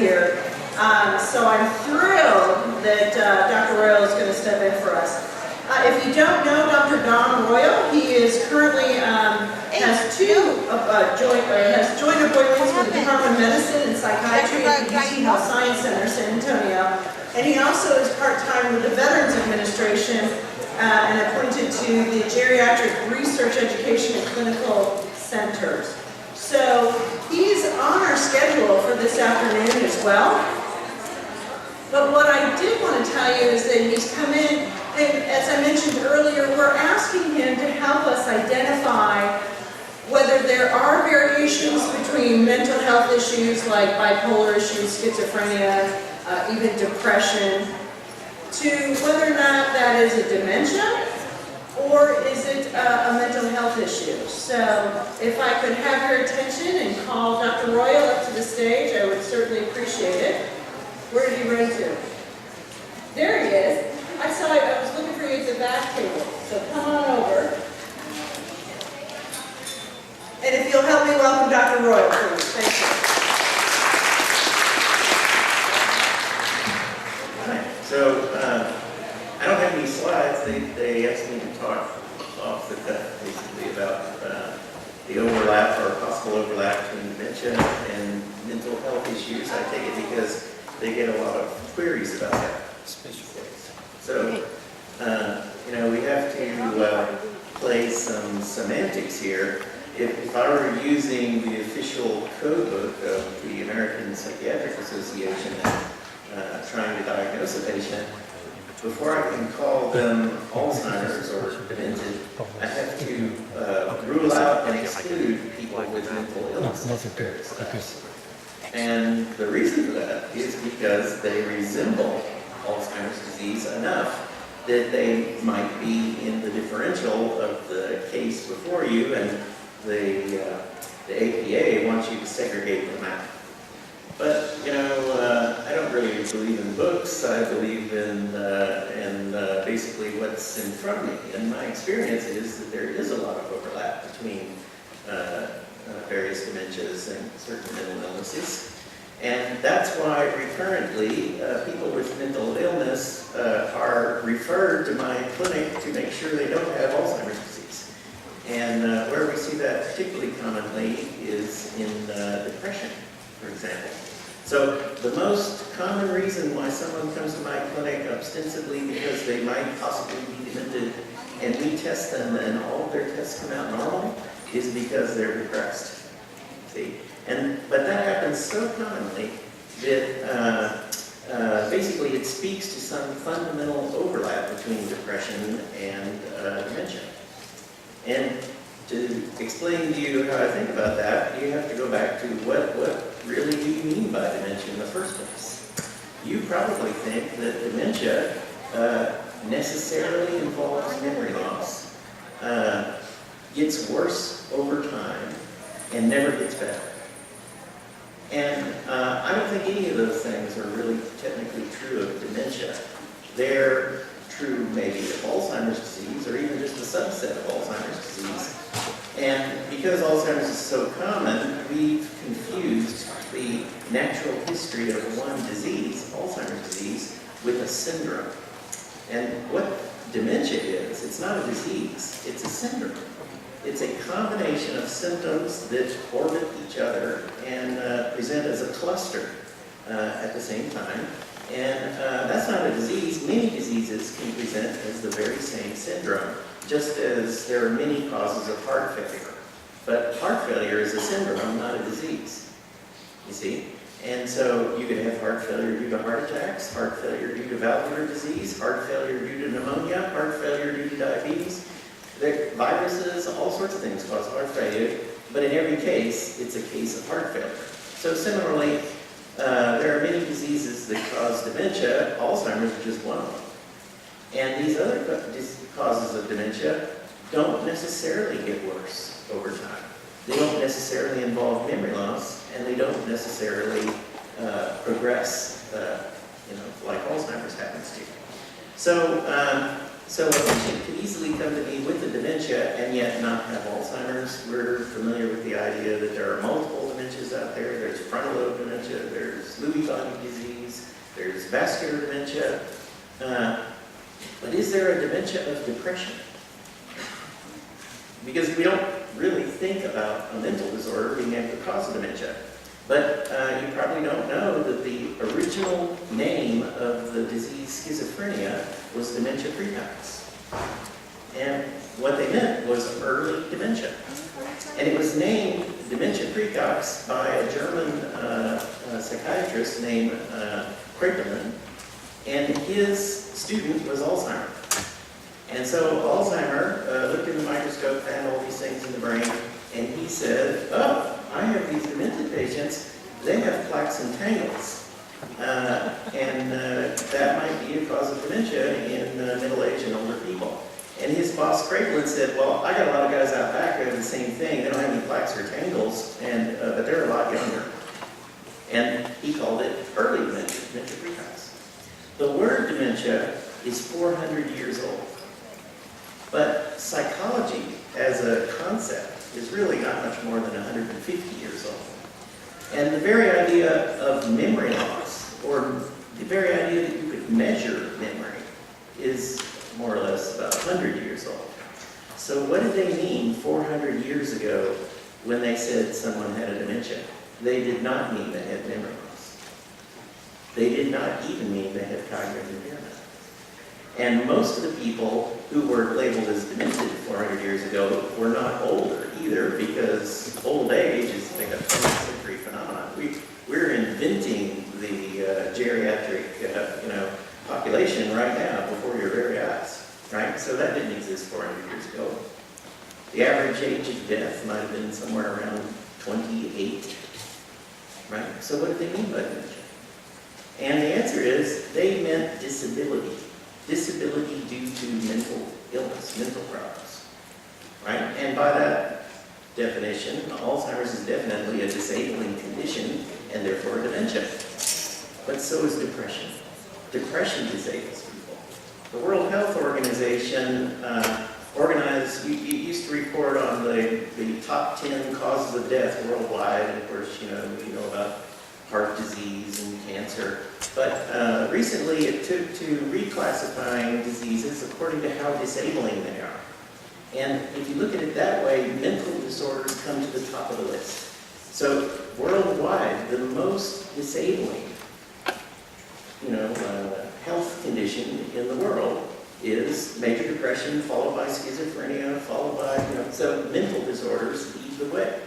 here. So I'm thrilled that Dr. Royall is going to step in for us. If you don't know Dr. Don Royall, he is currently has joint appointments with the Department of Medicine and Psychiatry at the UT Health Science Center, San Antonio. And he also is part-time with the Veterans Administration and appointed to the Geriatric Research, Education, and Clinical Centers. So he's on our schedule for this afternoon as well. But what I did want to tell you is that he's come in, and as I mentioned earlier, we're asking him to help us identify whether there are variations between mental health issues like bipolar issues, schizophrenia, even depression, to whether or not that is a dementia or is it a mental health issue. So if I could have your attention and call Dr. Royall up to the stage, I would certainly appreciate it. Where did he run to? There he is. I was looking for you at the back table, so come on over. And if you'll help me welcome Dr. Royall, please. Thank you. So, I don't have any slides. They asked me to talk off the cuff, basically, about the overlap or possible overlap between dementia and mental health issues. I take it because they get a lot of queries about that. So, we have to play some semantics here. If I were using the official code book of the American Psychiatric Association and trying to diagnose a patient, before I can call them Alzheimer's or demented, I have to rule out and exclude people with mental illness. And the reason for that is because they resemble Alzheimer's disease enough that they might be in the differential of the case before you, and the APA wants you to segregate them out. But, I don't really believe in books. I believe in basically what's in front of me. And my experience is that there is a lot of overlap between various dementias and certain mental illnesses. And that's why recurrently people with mental illness are referred to my clinic to make sure they don't have Alzheimer's disease. And where we see that particularly commonly is in depression, for example. So the most common reason why someone comes to my clinic ostensibly because they might possibly be demented and we test them and all of their tests come out normal is because they're depressed. See? But that happens so commonly that basically it speaks to some fundamental overlap between depression and dementia. And to explain to you how I think about that, you have to go back to what really do you mean by dementia in the first place? You probably think that dementia necessarily involves memory loss, gets worse over time, and never gets better. And I don't think any of those things are really technically true of dementia. They're true maybe of Alzheimer's disease or even just a subset of Alzheimer's disease. And because Alzheimer's is so common, we've confused the natural history of one disease, Alzheimer's disease, with a syndrome. And what dementia is, it's not a disease, it's a syndrome. It's a combination of symptoms that orbit each other and present as a cluster at the same time. And that's not a disease. Many diseases can present as the very same syndrome, just as there are many causes of heart failure. But heart failure is a syndrome, not a disease, you see? And so you can have heart failure due to heart attacks, heart failure due to valvular disease, heart failure due to pneumonia, heart failure due to diabetes. Viruses, all sorts of things cause heart failure, but in every case, it's a case of heart failure. So similarly, there are many diseases that cause dementia. Alzheimer's is just one of them. And these other causes of dementia don't necessarily get worse over time. They don't necessarily involve memory loss, and they don't necessarily progress, like Alzheimer's happens to. So So a patient could easily come to me with a dementia and yet not have Alzheimer's. We're familiar with the idea that there are multiple dementias out there. There's frontal lobe dementia, there's Lewy body disease, there's vascular dementia. But is there a dementia of depression? Because we don't really think about a mental disorder being able to cause a dementia. But you probably don't know that the original name of the disease schizophrenia was dementia praecox. And what they meant was early dementia. And it was named dementia praecox by a German psychiatrist named Kraepelin, and his student was Alzheimer. And so Alzheimer looked in the microscope, found all these things in the brain, and he said, oh, I have these demented patients, they have plaques and tangles. And that might be a cause of dementia in middle-aged and older people. And his boss, Kraepelin, said, well, I got a lot of guys out back who have the same thing. They don't have any plaques or tangles, and but they're a lot younger. And he called it early dementia, dementia praecox. The word dementia is 400 years old. But psychology as a concept is really not much more than 150 years old. And the very idea of memory loss, or the very idea that you could measure memory, is more or less about 100 years old. So what did they mean 400 years ago when they said someone had a dementia? They did not mean they had memory loss. They did not even mean they had cognitive impairment. And most of the people who were labeled as demented 400 years ago were not older either, because old age is like a 20th century phenomenon. We're inventing the geriatric population right now before your very eyes, right? So that didn't exist 400 years ago. The average age of death might have been somewhere around 28, right? So what did they mean by dementia? And the answer is they meant disability. Disability due to mental illness, mental problems, right? And by that definition, Alzheimer's is definitely a disabling condition and therefore a dementia. But so is depression. Depression disables people. The World Health Organization organized, you used to report on the top 10 causes of death worldwide, and of course, we know about heart disease and cancer. But recently it took to reclassifying diseases according to how disabling they are. And if you look at it that way, mental disorders come to the top of the list. So worldwide, the most disabling health condition in the world is major depression, followed by schizophrenia, followed by, so mental disorders lead the way.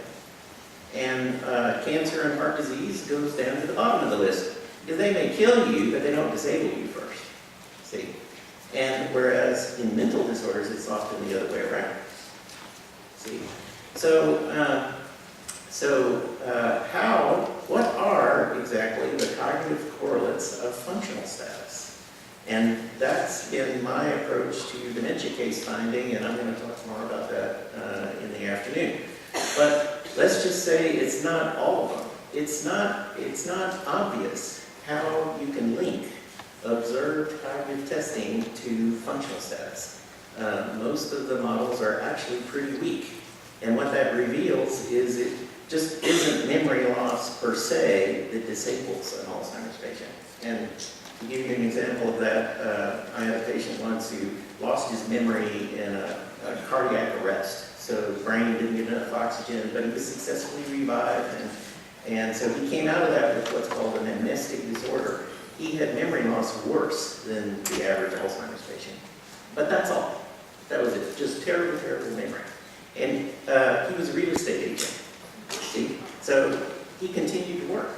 And cancer and heart disease goes down to the bottom of the list. Because they may kill you, but they don't disable you first. See? And whereas in mental disorders, it's often the other way around. See? What are exactly the cognitive correlates of functional status? And that's been my approach to dementia case finding, and I'm going to talk more about that in the afternoon. But let's just say it's not all of them. It's not obvious how you can link observed cognitive testing to functional status. Most of the models are actually pretty weak. And what that reveals is it just isn't memory loss per se that disables an Alzheimer's patient. And to give you an example of that, I had a patient once who lost his memory in a cardiac arrest. So the brain didn't get enough oxygen, but he was successfully revived. And so he came out of that with what's called an amnestic disorder. He had memory loss worse than the average Alzheimer's patient. But that's all. That was it. Just terrible, terrible memory. And he was a real estate agent. See? So he continued to work.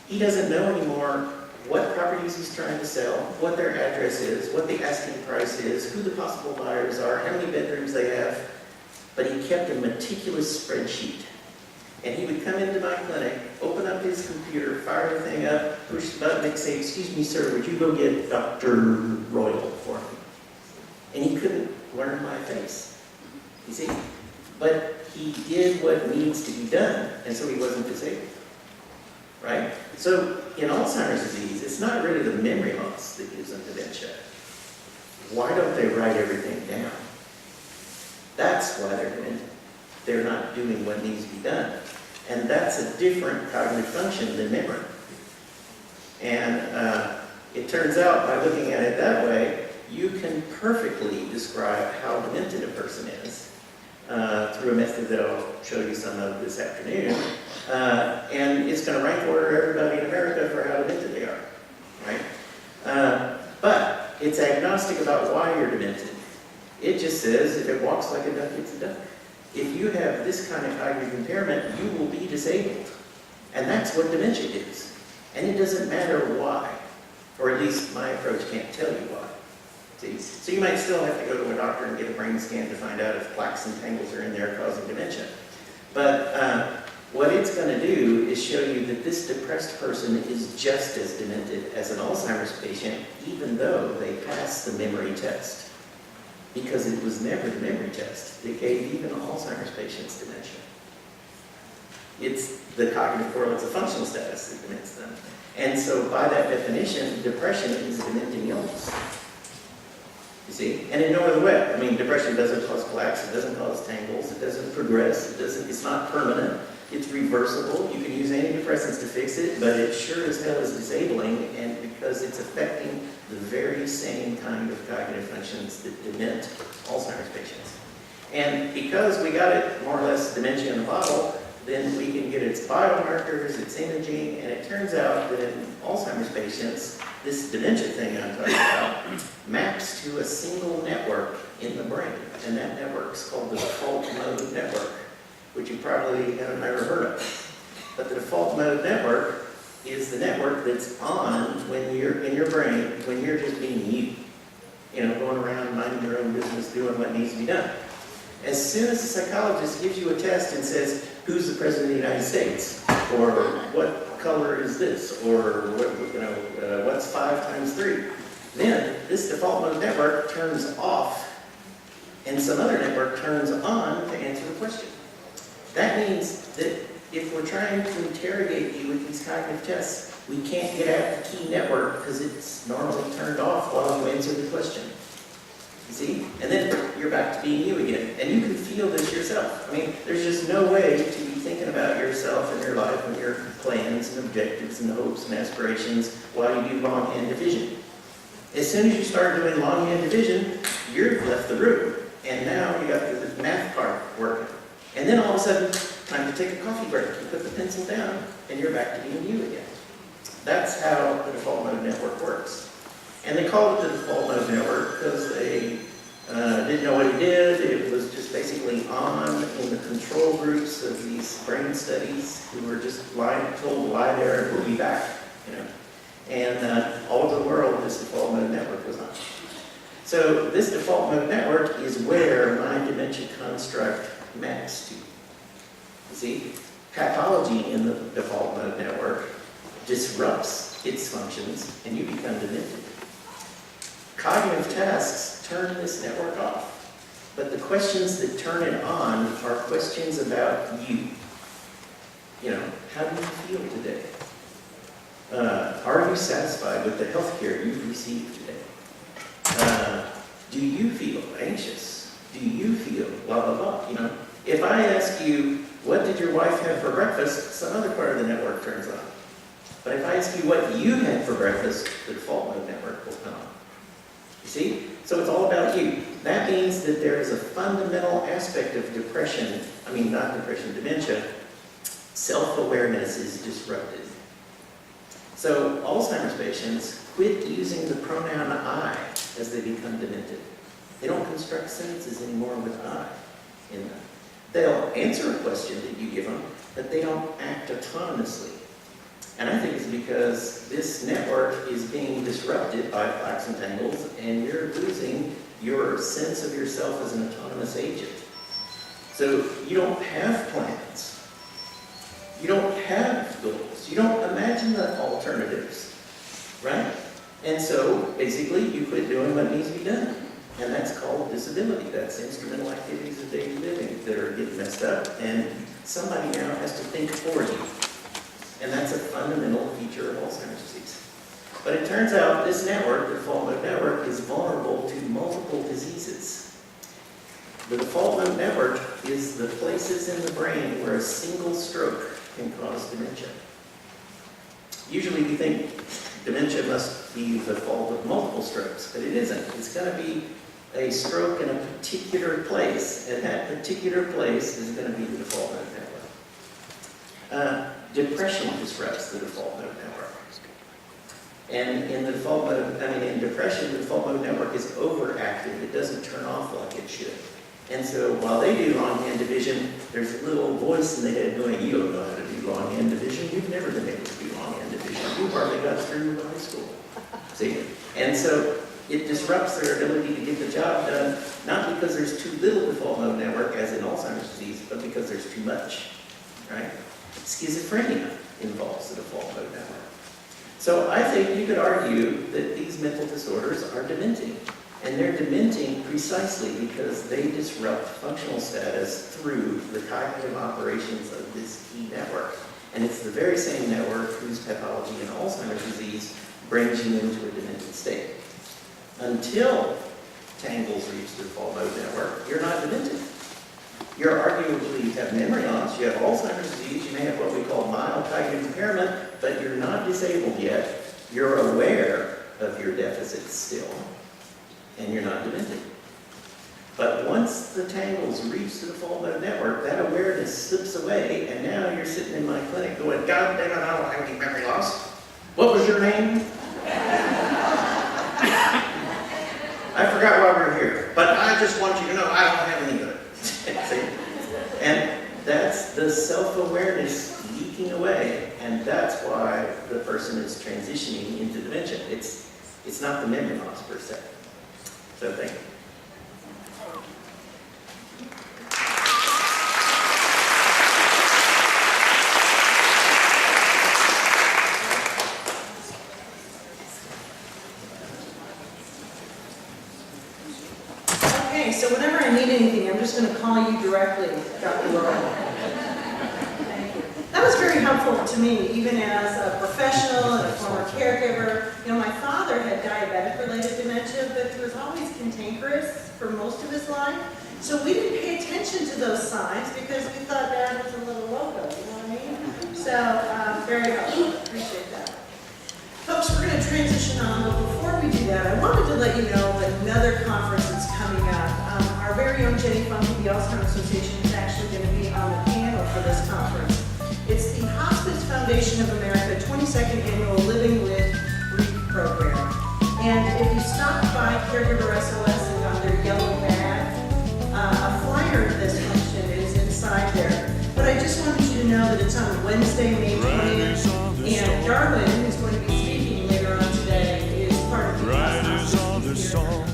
He doesn't know anymore what properties he's trying to sell, what their address is, what the asking price is, who the possible buyers are, how many bedrooms they have. But he kept a meticulous spreadsheet. And he would come into my clinic, open up his computer, fire the thing up, push the button and say, "Excuse me, sir, would you go get Dr. Royall for me?" And he couldn't learn my face, you see? But he did what needs to be done, and so he wasn't disabled, right? So in Alzheimer's disease, it's not really the memory loss that gives them dementia. Why don't they write everything down? That's why they're demented. They're not doing what needs to be done. And that's a different cognitive function than memory. And it turns out, by looking at it that way, you can perfectly describe how demented a person is through a method that I'll show you some of this afternoon. And it's going to rank order everybody in America for how demented they are, right? But it's agnostic about why you're demented. It just says if it walks like a duck, it's a duck. If you have this kind of cognitive impairment, you will be disabled. And that's what dementia is. And it doesn't matter why. Or at least my approach can't tell you why. See? So you might still have to go to a doctor and get a brain scan to find out if plaques and tangles are in there causing dementia. But what it's going to do is show you that this depressed person is just as demented as an Alzheimer's patient, even though they passed the memory test. Because it was never the memory test that gave even Alzheimer's patients dementia. It's the cognitive correlates of functional status that dements them. And so by that definition, depression is a dementing illness. You see? And in no other way. I mean, depression doesn't cause plaques, it doesn't cause tangles, it doesn't progress, it's not permanent, it's reversible. You can use antidepressants to fix it, but it sure as hell is disabling, and because it's affecting the very same kind of cognitive functions that dement Alzheimer's patients. And because we got it more or less dementia in a bottle, then we can get its biomarkers, its imaging, and it turns out that in Alzheimer's patients, this dementia thing I'm talking about maps to a single network in the brain, and that network is called the default mode network, which you probably haven't ever heard of. But the default mode network is the network that's on when you're in your brain, when you're just being you know, going around minding your own business, doing what needs to be done. As soon as the psychologist gives you a test and says, who's the President of the United States? Or what color is this? Or what, you know, what's 5 times 3? Then this default mode network turns off and some other network turns on to answer the question. That means that if we're trying to interrogate you with these cognitive tests, we can't get at the key network because it's normally turned off while you answer the question. You see? And then you're back to being you again. And you can feel this yourself. I mean, there's just no way to be thinking about yourself and your life and your plans and objectives and hopes and aspirations while you do longhand division. As soon as you start doing longhand division, you've left the room. And now you got the math part working. And then all of a sudden, time to take a coffee break. You put the pencil down, and you're back to being you again. That's how the default mode network works. And they called it the default mode network because they didn't know what it did. It was just basically on in the control groups of these brain studies who were just told to lie there and we'll be back, you know. And all over the world, this default mode network was on. So this default mode network is where my dementia construct maps to. You see, pathology in the default mode network disrupts its functions and you become demented. Cognitive tasks turn this network off, but the questions that turn it on are questions about you. You know, how do you feel today? Are you satisfied with the health care you've received today? Do you feel anxious? Do you feel blah, blah, blah? You know, if I ask you, what did your wife have for breakfast? Some other part of the network turns on. But if I ask you what you had for breakfast, the default mode network will come on. You see? So it's all about you. That means that there is a fundamental aspect of depression, I mean not depression, dementia. Self-awareness is disrupted. So Alzheimer's patients quit using the pronoun I as they become demented. They don't construct sentences anymore with I in them. They'll answer a question that you give them, but they don't act autonomously. And I think it's because this network is being disrupted by plaques and tangles, and you're losing your sense of yourself as an autonomous agent. So you don't have plans. You don't have goals. You don't imagine the alternatives, right? And so basically you quit doing what needs to be done. And that's called disability. That's instrumental activities of daily living that are getting messed up, and somebody now has to think for you. And that's a fundamental feature of Alzheimer's disease. But it turns out this network, the default mode network, is vulnerable to multiple diseases. The default mode network is the places in the brain where a single stroke can cause dementia. Usually we think dementia must be the fault of multiple strokes, but it isn't. It's going to be a stroke in a particular place, and that particular place is going to be the default mode network. Depression disrupts the default mode network. And in the default mode, in depression, the default mode network is overactive. It doesn't turn off like it should. And so while they do longhand division, there's a little voice in the head going, you don't know how to do longhand division. You've never been able to do longhand division. You hardly got through high school. See? And so it disrupts their ability to get the job done, not because there's too little default mode network, as in Alzheimer's disease, but because there's too much, right? Schizophrenia involves the default mode network. So I think you could argue that these mental disorders are dementing. And they're dementing precisely because they disrupt functional status through the cognitive operations of this key network. And it's the very same network whose pathology in Alzheimer's disease brings you into a demented state. Until tangles reach the default mode network, you're not demented. You're arguably, you have memory loss, you have Alzheimer's disease, you may have what we call mild cognitive impairment, but you're not disabled yet. You're aware of your deficits still, and you're not demented. But once the tangles reach the default mode network, that awareness slips away, and now you're sitting in my clinic going, God damn it, I don't have any memory loss. What was your name? I forgot why we're here, but I just want you to know I don't have any of it. And that's the self-awareness leaking away, and that's why the person is transitioning into dementia. It's not the memory loss per se. So thank you. Okay, so whenever I need anything, I'm just going to call you directly, Dr. Royall. That was very helpful to me, even as a professional and a former caregiver. You know, my father had diabetic-related dementia, but it was always cantankerous for most of his life. So we didn't pay attention to those signs because we thought Dad was a little loco, you know what I mean? So, very helpful. Appreciate that. Folks, we're going to transition on, but before we do that, I wanted to let you know that another conference that's coming up. Our very own Jenny Funky, the Alzheimer's Association, is actually going to be on the panel for this conference. It's the Hospice Foundation of America 22nd Annual Living with Grief Program. And if you stop by Caregiver SOS and got their yellow bag, a flyer of this function is inside there. But I just wanted you to know that it's on Wednesday, May 20th, and Darwin, who's going to be speaking later on today, is part of the Hospice Theater.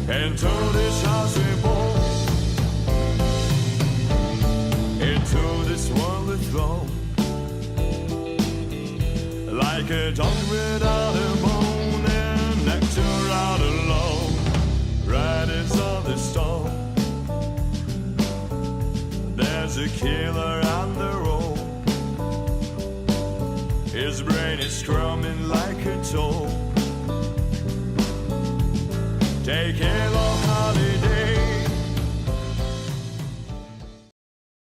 And to this house we born, into this world we thrown, like a dog without a bone and nectar out alone, riders of the storm. There's a killer on the road, his brain is scrumming like a toad. Take it all.